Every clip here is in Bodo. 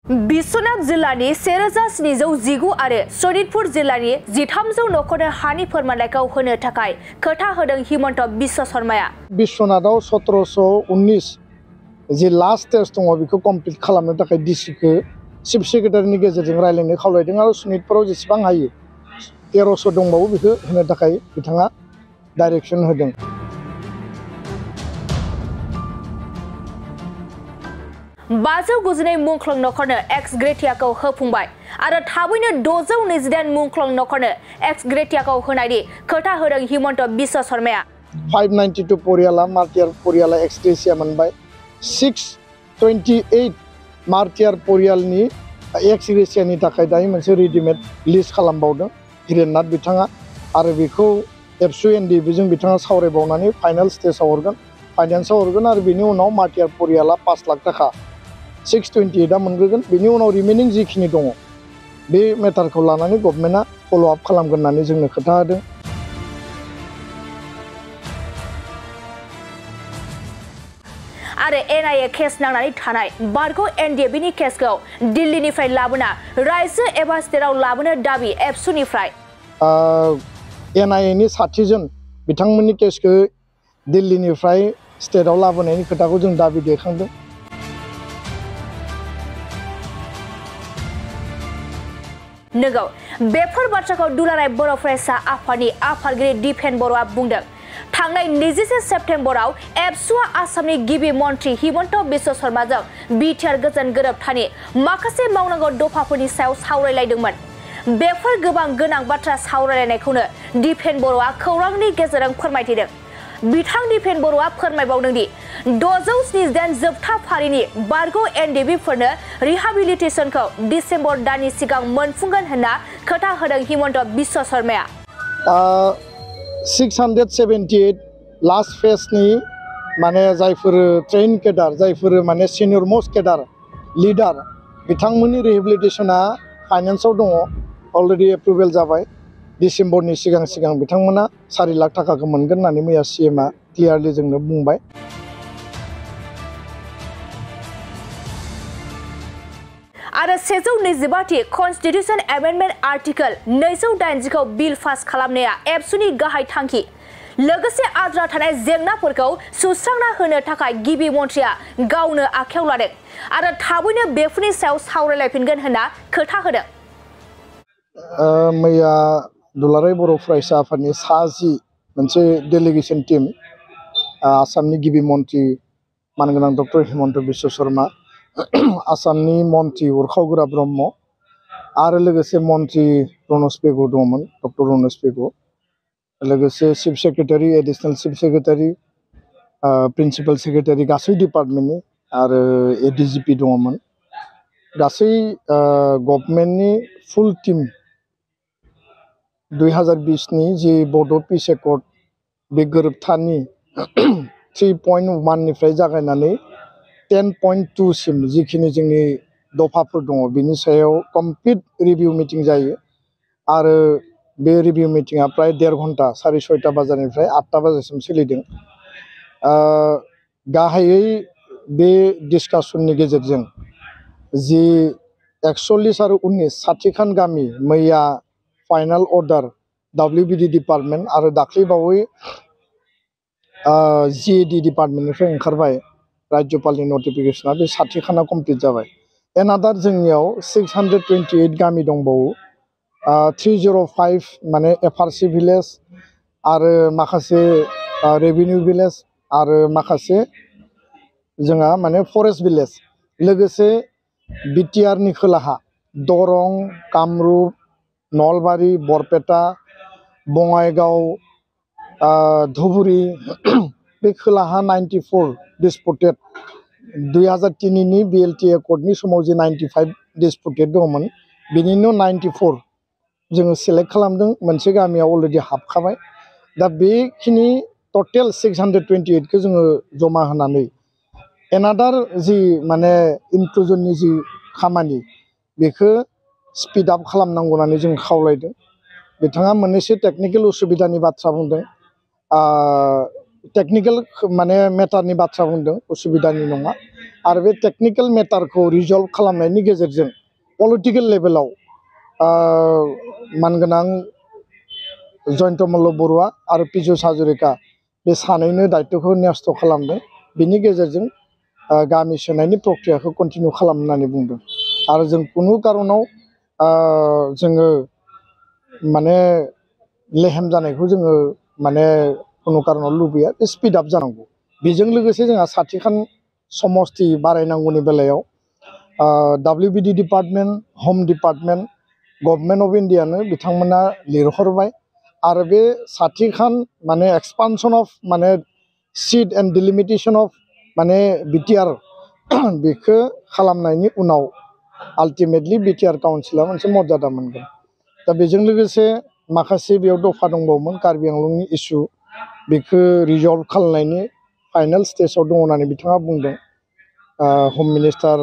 बिश्वनाथ जिल्लानि 1719 आरो सनितपुर जिल्लानि 1300 नखरनो हानि फोरमानलाइखौ होनो थाखाय खोथा होदों हिमन्त बिश्व शर्माया। बिश्वनाथाव 1719 जे लास्ट स्टेज दङ बेखौ कमप्लिट खालामनो थाखाय डिसिखौ चिफ सेक्रेटारिनि गेजेरजों रायलायनो खावलायदों आरो सनितपुराव जेसेबां हायो 1300 दंबावो बेखौ होनो थाखाय बिथाङा डाइरेक्शन होदों। बाजौ गुजिनै मुंख्लं नखरनो एक्स ग्रेटियाखौ होफुंबाय आरो थाबैनो 628 मुंख्लं नखरनो एक्स ग्रेटियाखौ होनायनि खोथा होदों हिमन्त बिश्व शर्माया। 592 परियाला मार्टियार परियाला एक्स ग्रेटिया मोनबाय। 628 मार्टियार परियालनि एक्स ग्रेटियानि थाखाय दायो मोनसे रेडिमेड लिस्ट खालामबावदों हिरेननाथ बिथाङा आरो बेखौ एबसु एनडिबिजों बिथाङा सावरायबावनानै फाइनाल स्टेजाव हरगोन फाइनान्सआव हरगोन आरो बेनि उनाव मार्टियार परियाला 5 लाख थाखा 628 मोनग्रोगोन। बेनि उनाव रिमेनिं जिखिनि दङ बे मेटारखौ लानानै गभर्नमेन्टआ फल' आप खालामगोन होननानै जोंनो खोथा होदों। आरो एनआईए केस नांनानै थानाय बारग' एनडिएबिनि केसखौ दिल्लीनिफ्राय लाबोना रायजो एबा स्टेटआव लाबोनो दाबि एबसुनिफ्राय। एनआईएनि 60 जन बिथांमोननि केसखौ दिल्लीनिफ्राय स्टेटआव लाबोनायनि खोथाखौ जों दाबि दैखांदों। नोंगौ बेफोर बाथ्राखौ दुलाराय बर' फरायसा आफादनि आफादगिरि दिपेन बर'आ बुंदों। थांनाय 21 सेप्तेम्बराव एबसुआ आसामनि गिबि मन्थ्रि हिमन्त बिश्व शर्माजों बिटिआर गोजोन गोरोबथानि माखासे मावनांगौ दफाफोरनि सायाव सावरायलायदोंमोन। बेफोर गोबां गोनां बाथ्रा सावरायलायनायखौनो दिपेन बर'आ खौरांनि गेजेरजों फोरमायथिदों। बिथां दिपेन बर'आ फोरमायबावदों दि 670 जोबथा फारिनि बारग' एनडिबिफोरनो रिहाबिलिटेसनखौ डिसेम्बर दाननि सिगां मोनफुंगोन होनना खोथा होदों हिमन्त बिश्व शर्माया। 678 लास्ट फेजनि माने जायफोर ट्रेन केडार जायफोर माने सिनियर मोस्ट केडार लिडार बिथांमोननि रिहेबिलिटेसना फाइनान्सआव दङ अलरेडि एप्रुभेल जाबाय। डिसेम्बरनि सिगां बिथांमोना 4 लाख थाखाखौ मोनगोन होननानै मैया सीएमआ क्लियारलि जोंनो बुंबाय। आरो 125 कन्स्टिट्यूशन एमेन्डमेन्ट आर्टिकल 280 खौ बिल पास खालामनाया एबसुनि गाहाय थांखि। लोगोसे आद्रा थानाय जेंनाफोरखौ सुस्रांना होनो थाखाय गिबि मन्थ्रिया गावनो आखायाव लादों आरो थाबैनो बेफोरनि सायाव सावरायलायफिनगोन होनना खोथा होदों। मैया दुलाराय बर' फरायसा आफादनि 60 मोनसे डेलिगेसन टीम आसामनि गिबि मन्थ्रि मानगोनां डक्टर हिमन्त बिश्व शर्मा आसामनि मन्थ्रि उरखाव ब्रह्म आरो लोगोसे मन्थ्रि रनज पेगु दंमोन डक्टर रनज पेगु लोगोसे chief secretary additional chief secretary principal secretary गासै डिपार्टमेन्टनि आरो एडिजिपि दङमोन। गासै गभर्नमेन्टनि फुल टीम 2020 नि जि बड' पिस एकर्ड बे गोरोबथानि 3.1 निफ्राय जागायनानै 10.2 सिम जिखिनि जोंनि दफाफोर दङ बिनि सायाव कमप्लिट रिभिउ मिटिं जायो आरो बे रिभिउ मिटिंआ प्राय 1.5 घन्टा 6:30 बाजारनिफ्राय 8 बाजासिम सोलिदों। गाहायै बे डिस्कासननि गेजेरजों जि 41 आरो 19 60 गामि मैया फाइनाल अर्डार WBD डिपार्टमेन्ट आरो दाख्लैबावै GAD डिपार्टमेन्टनिफ्राय ओंखारबाय राज्यपालनि नटिफिकेसना बे 60 खाना कमप्लिट जाबाय। एनादार जोंनियाव 628 गामि दंबावो 305 माने FRC भिलेज आरो माखासे रेभिनिउ भिलेज आरो माखासे जोंहा माने फरेस्ट भिलेज लोगोसे बिटिआरनि खोलाहा दरं कामरुप नलबारि बरपेटा बङाइगाव धुबुरी बे खोलाहा 94 डिसपुटेड 2003 नि BLT एकर्डनि समाव जे 95 डिसपुटेड दंमोन बिनिनो 94 जोङो सेलेक्ट खालामदों। मोनसे गामियाव अलरेडि हाबखाबाय। दा बेखिनि टटेल 628 खौ जोङो जमा होनानै एनादार जि माने इनक्लुजननि जि खामानि बेखौ स्पिड आप खालामनांगौ होननानै जों खावलायदों। बिथाङा मोननैसो टेक्निकेल उसुबिदानि बाथ्रा बुंदों टेक्निकेल माने मेटारनि बाथ्रा बुंदों उसुबिदानि नङा। आरो बे टेक्निकेल मेटारखौ रिजल्भ खालामनायनि गेजेरजों पलिटिकेल लेभेलाव मानगोनां जयन्त मल्ल बरुवा आरो पीयूष हाजरिका बे सानैनो दायित्वखौ न्यस्त खालामदों बिनि गेजेरजों गामि सोनायनि प्रक्रियाखौ कन्टिनिउ खालामनानै बुंदों आरो जों कुनु कारनाव जोङो माने लेहेम जानायखौ जोङो माने कुनु कारनाव लुबैया बे स्पिड आप जानांगौ बेजों लोगोसे जोंहा साथिखान समस्ति बारायनांगौनि बेलायाव WBD डिपार्टमेन्ट होम डिपार्टमेन्ट गभर्नमेन्ट अफ इन्डियानो बिथांमोना लिरहरबाय आरो बे साथिखान माने एक्सपानसन अफ माने सीट एन्ड डिलिमिटेशन अफ माने बिटिआर बेखौ खालामनायनि उनाव आल्टिमेटलि बिटिआर काउन्सिला मोनसे मर्यादा मोनगोन दा बेजों लोगोसे माखासे बेयाव दफा दंबावोमोन कार्बि आंलंनि इस्यु बेखौ रिजल्भ खालामनायनि फाइनाल स्टेजाव दङ होननानै बिथाङा बुंदों होम मिनिस्टार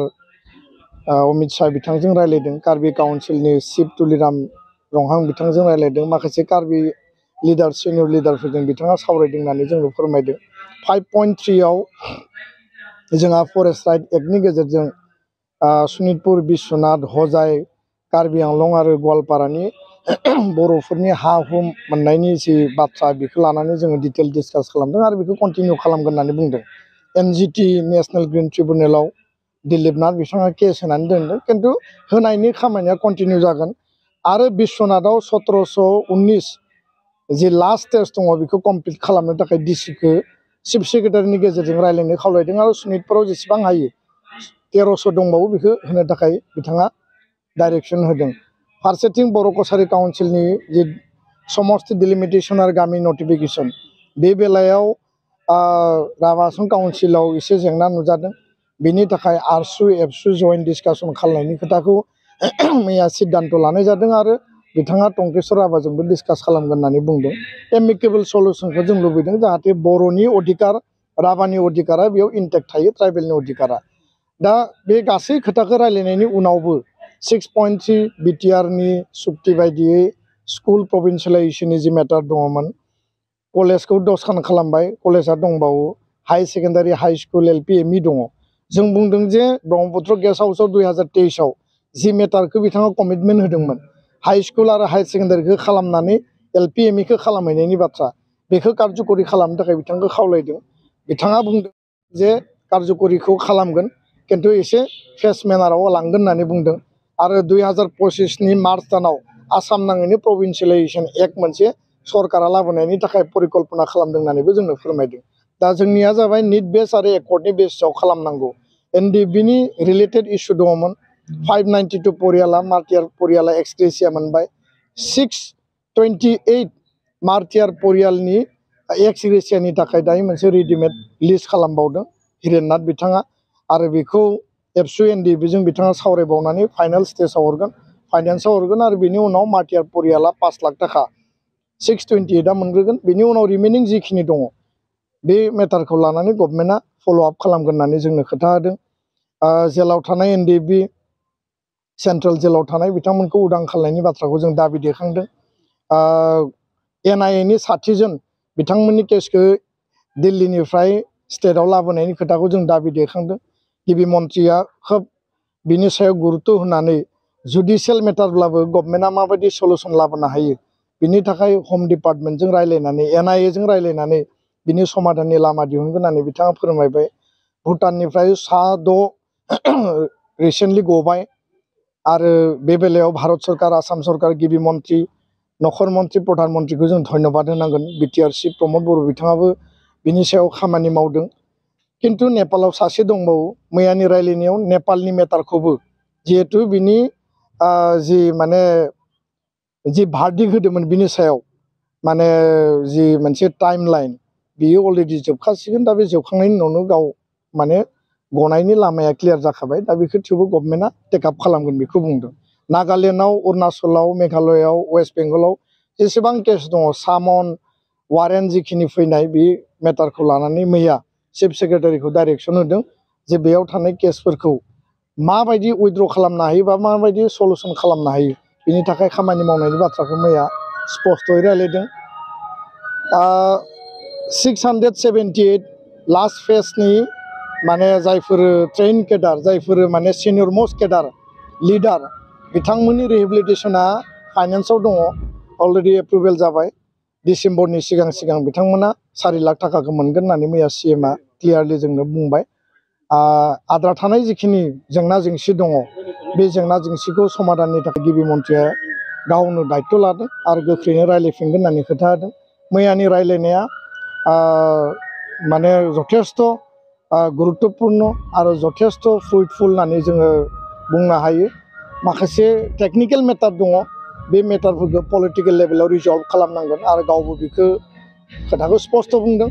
अमित शाह बिथांजों रायलायदों कार्बि काउन्सिलनि चिफ तुलिराम रंहां बिथांजों रायलायदों माखासे कार्बि लिडार सिनियर लिडारफोरजों बिथाङा सावरायदों होननानै जोंनो फोरमायदों 5.3 आव जोंहा फरेस्ट राइट एक्टनि गेजेरजों सनितपुर बिश्वनाथ हजाय कार्बि आंलं आरो गवालपारानि बर'फोरनि हा हु मोननायनि जि बाथ्रा बेखौ लानानै जोङो डिटेल डिसकास खालामदों आरो बेखौ कन्टिनिउ खालामगोन होननानै बुंदों NGT नेशनेल ग्रीन ट्रिब्युनेलाव दिलीप नाथ बिथाङा केस होनानै दोनदों खिन्थु होनायनि खामानिया कन्टिनिउ जागोन आरो बिश्वनाथाव 1719 जि लास्ट स्टेज दङ बेखौ कमप्लिट खालामनो थाखाय डिसिखौ चिफ सेक्रेटारिनि गेजेरजों रायलायनो खावलायदों आरो सनितपुराव जेसेबां हायो 1300 दंबावो बेखौ होनो थाखाय बिथाङा डाइरेक्सन होदों फारसेथिं बर' कसारि काउन्सिलनि जि समस्ति डिलिमिटेशन आरो गामि नटिफिकेशन बे बेलायाव राभासन काउन्सिलाव एसे जेंना नुजादों बेनि थाखाय आरसु एबसु जइन्ट डिसकासन खालामनायनि खोथाखौ मैया सिद्धान्त लानाय जादों आरो बिथाङा टंकेश्वर राभाजोंबो डिसकास खालामगोन होननानै बुंदों एमिकेबल सल्युशनखौ जों लुबैदों जाहाथे बर'नि अधिकार राभानि अधिकारा बेयाव इन्टेक्ट थायो ट्राइबेलनि अधिकारा दा बे गासै खोथाखौ रायलायनायनि उनावबो 6.3 बिटिआरनि सुक्ति बायदियै स्कुल प्रभिन्सियलाइजेसननि जि मेटार दङमोन कलेजखौ 10 खान खालामबाय कलेजा दंबावो high secondary high school LP ME दङ जों बुंदों जे ब्रह्मपुत्र गेस्ट हाउसआव 2023 आव जि मेटारखौ बिथाङा कमिटमेन्ट होदोंमोन हाई स्कुल आरो हाई सेकेन्डारिखौ खालामनानै LP ME खौ खालामहैनायनि बाथ्रा बेखौ कारजकरि खालामनो थाखाय बिथांखौ खावलायदों बिथाङा बुंदों जे कारजकरिखौ खालामगोन किन्तु एसे फेस मेनाराव लांगोन होननानै बुंदों आरो 2025 नि मार्च दानाव आसाम नाङैनो प्रभिन्सियलाइजेसन एक्ट मोनसे सरकारा लाबोनायनि थाखाय परिकल्पना खालामदों होननानैबो जोंनो फोरमायदों दा जोंनिया जाबाय निट बेस आरो एकर्डनि बेसआव खालामनांगौ NDBनि रिलेटेड इस्यु दङमोन 592 परियाला मार्टियार परियाला एक्सग्रेसिया मोनबाय 628 मार्टियार परियालनि एक्सग्रेसियानि थाखाय दायो मोनसे रेडिमेड लिस्ट खालामबावदों हिरेननाथ बिथाङा आरो बेखौ एबसु NDBजों बिथाङा सावरायबावनानै फाइनाल स्टेजाव हरगोन फाइनान्सआव हरगोन आरो बेनि उनाव मार्टियार परियाला 5 लाख थाखा 628 मोनग्रोगोन बेनि उनाव रिमेनिं जिखिनि दङ बे मेटारखौ लानानै गभर्नमेन्टआ फल' आप खालामगोन होननानै जोंनो खोथा होदों जेलाव थानाय NDB सेन्ट्रेल जेलाव थानाय बिथांमोनखौ उदां खालामनायनि बाथ्राखौ जों दाबि दैखांदों NIAनि 60 जन बिथांमोननि केसखौ दिल्लीनिफ्राय स्टेटआव लाबोनायनि खोथाखौ जों दाबि दैखांदों गिबि मन्थ्रिया खोब बिनि सायाव गुरुत्व होनानै जुडिशियेल मेटारब्लाबो गभर्नमेन्टआ माबायदि सल्युसन लाबोनो हायो बिनि थाखाय होम डिपार्टमेन्टजों रायलायनानै NIAजों रायलायनानै बिनि समाधाननि लामा दिहुनगोन होननानै बिथाङा फोरमायबाय भुटाननिफ्राय सा 6 रिसेन्टलि गबाय आरो बे बेलायाव भारत सरकार आसाम सरकार गिबि मन्थ्रि नखर मन्थ्रि प्रधान मन्थ्रिखौ जों धन्यबाद होनांगोन BTR चिफ प्रमद बर' बिथाङाबो बिनि सायाव खामानि मावदों किन्तु नेपालाव सासे दंबावो मैयानि रायलायनायाव नेपालनि मेटारखौबो जिहेतु बिनि जि माने जि भार्डिक्ट होदोंमोन बिनि सायाव माने जि मोनसे टाइम लाइन बियो अलरेडि जोबखासिगोन दा बे जोबखांनायनि उनावनो गाव माने गनायनि लामाया क्लियार जाखाबाय दा बेखौ थेवबो गभर्नमेन्टआ टेकआप खालामगोन बेखौ बुंदों नागालेण्डआव अरुणाचलाव मेघालयआव वेस्ट बेंगलाव जेसेबां केस दङ सामन वारेन्ट जिखिनि फैनाय बे मेटारखौ लानानै मैया चिफ सेक्रेटारिखौ डाइरेक्सन होदों जे बेयाव थानाय केसफोरखौ माबायदि उइथड्र खालामनो हायो बा माबायदि सल्युसन खालामनो हायो बिनि थाखाय खामानि मावनायनि बाथ्राखौ मैया स्पष्टयै रायलायदों 678 लास्ट फेजनि माने जायफोर ट्रेन केडार जायफोर माने सिनियर मोस्ट केडार लिडार बिथांमोननि रिहेबिलिटेशना फाइनान्सआव दङ अलरेडि एप्रुभेल जाबाय डिसेम्बरनि सिगां बिथांमोना 4 लाख थाखाखौ मोनगोन होननानै मैया CMआ क्लियारलि जोंनो बुंबाय आद्रा थानाय जिखिनि जेंना जेंसि दङ बे जेंना जेंसिखौ समाधाननि थाखाय गिबि मन्थ्रिया गावनो दायित्व लादों आरो गोख्रैनो रायलायफिनगोन होननानै खोथा होदों मैयानि रायलायनाया माने जथेस्थ गुरुत्वपूर्ण आरो जथेस्थ फ्रुइटफुल होननानै जोङो बुंनो हायो माखासे टेक्निकेल मेटार दङ बे मेटारफोरखौ पलिटिकेल लेभेलाव रिजल्भ खालामनांगोन आरो गावबो बेखौ खोथाखौ स्पष्ट बुंदों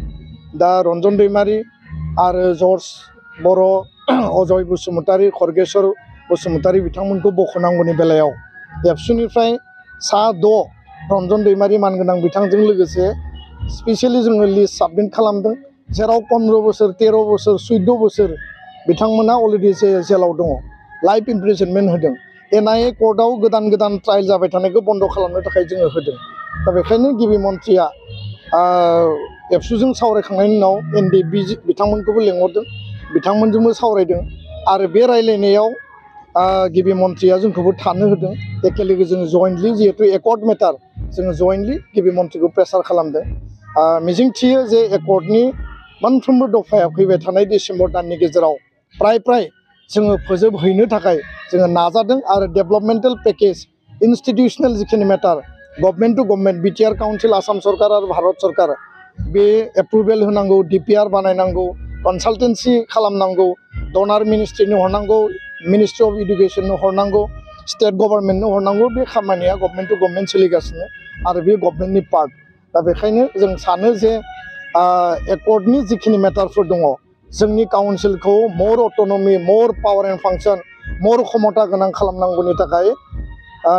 दा रन्जन दैमारि आरो जर्ज बर' अजय बसुमतारी खर्गेश्वर बसुमतारी बिथांमोनखौ बख'नांगौनि बेलायाव एबसुनिफ्राय सा 6 रन्जन दैमारि मानगोनां बिथांजों लोगोसे स्पेसियेलि जोङो लिस्ट साबमिट खालामदों जेराव 15 बोसोर 13 बोसोर 14 बोसोर बिथांमोना अलरेडि जेलाव दङ लाइफ इमप्रिजनमेन्ट होदों NIA कर्टआव गोदान ट्रायल जाबाय थानायखौ बन्द खालामनो थाखाय जोङो होदों दा बेखायनो गिबि मन्थ्रिया एबसुजों सावरायखांनायनि उनाव NDB बिथांमोनखौबो लेंहरदों बिथांमोनजोंबो सावरायदों आरो बे रायलायनायाव गिबि मन्थ्रिया जोंखौबो थानो होदों एखेलोगो जोङो जयेन्टलि जिहेतु एकर्ड मेटार जोङो जयेन्टलि गिबि मन्थ्रिखौ प्रेसार खालामदों मिजिंथियो जे एकर्डनि मोनफ्रोमबो दफाया फैबाय थानाय डिसेम्बर दाननि गेजेराव प्राय जोङो फोजोबहैनो थाखाय जोङो नाजादों आरो डेभेलपमेन्टेल पेकेज इन्स्टिटिउसनेल जिखिनि मेटार government to government BTR council Assam सरकार आरो भारत सरकार बे एप्रुभेल होनांगौ DPR बानायनांगौ कनसालटेन्सि खालामनांगौ डनार मिनिस्ट्रिनो हरनांगौ मिनिस्ट्रि अफ इडुकेसननो हरनांगौ स्टेट गभर्नमेन्टनो हरनांगौ बे खामानिया गभर्नमेन्ट टु गभर्नमेन्ट सोलिगासिनो आरो बे गभर्नमेन्टनि पार्ट दा बेखायनो जों सानो जे एकर्डनि जिखिनि मेटारफोर दङ जोंनि काउन्सिलखौ मोर अट'नमि मोर पावार एन्ड फांसन मोर क्षमता गोनां खालामनांगौनि थाखाय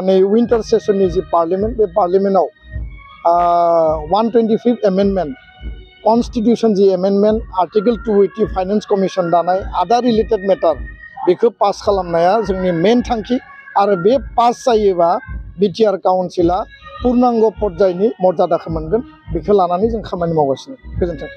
नै विन्टार सेसननि जि पार्लियामेन्ट बे पार्लियामेन्टआव 125th एमेन्डमेन्ट कन्स्टिटिउसन जि एमेन्डमेन्ट आर्टिकल 280 फाइनेन्स कमिसन दानाय आदार रिलेटेड मेटार बेखौ पास खालामनाया जोंनि मेन थांखि आरो बे पास जायोबा BTR काउन्सिला पुर्णांग पर्यायनि मर्यादाखौ मोनगोन बेखौ लानानै जों खामानि मावगासिनो गोजोन्थों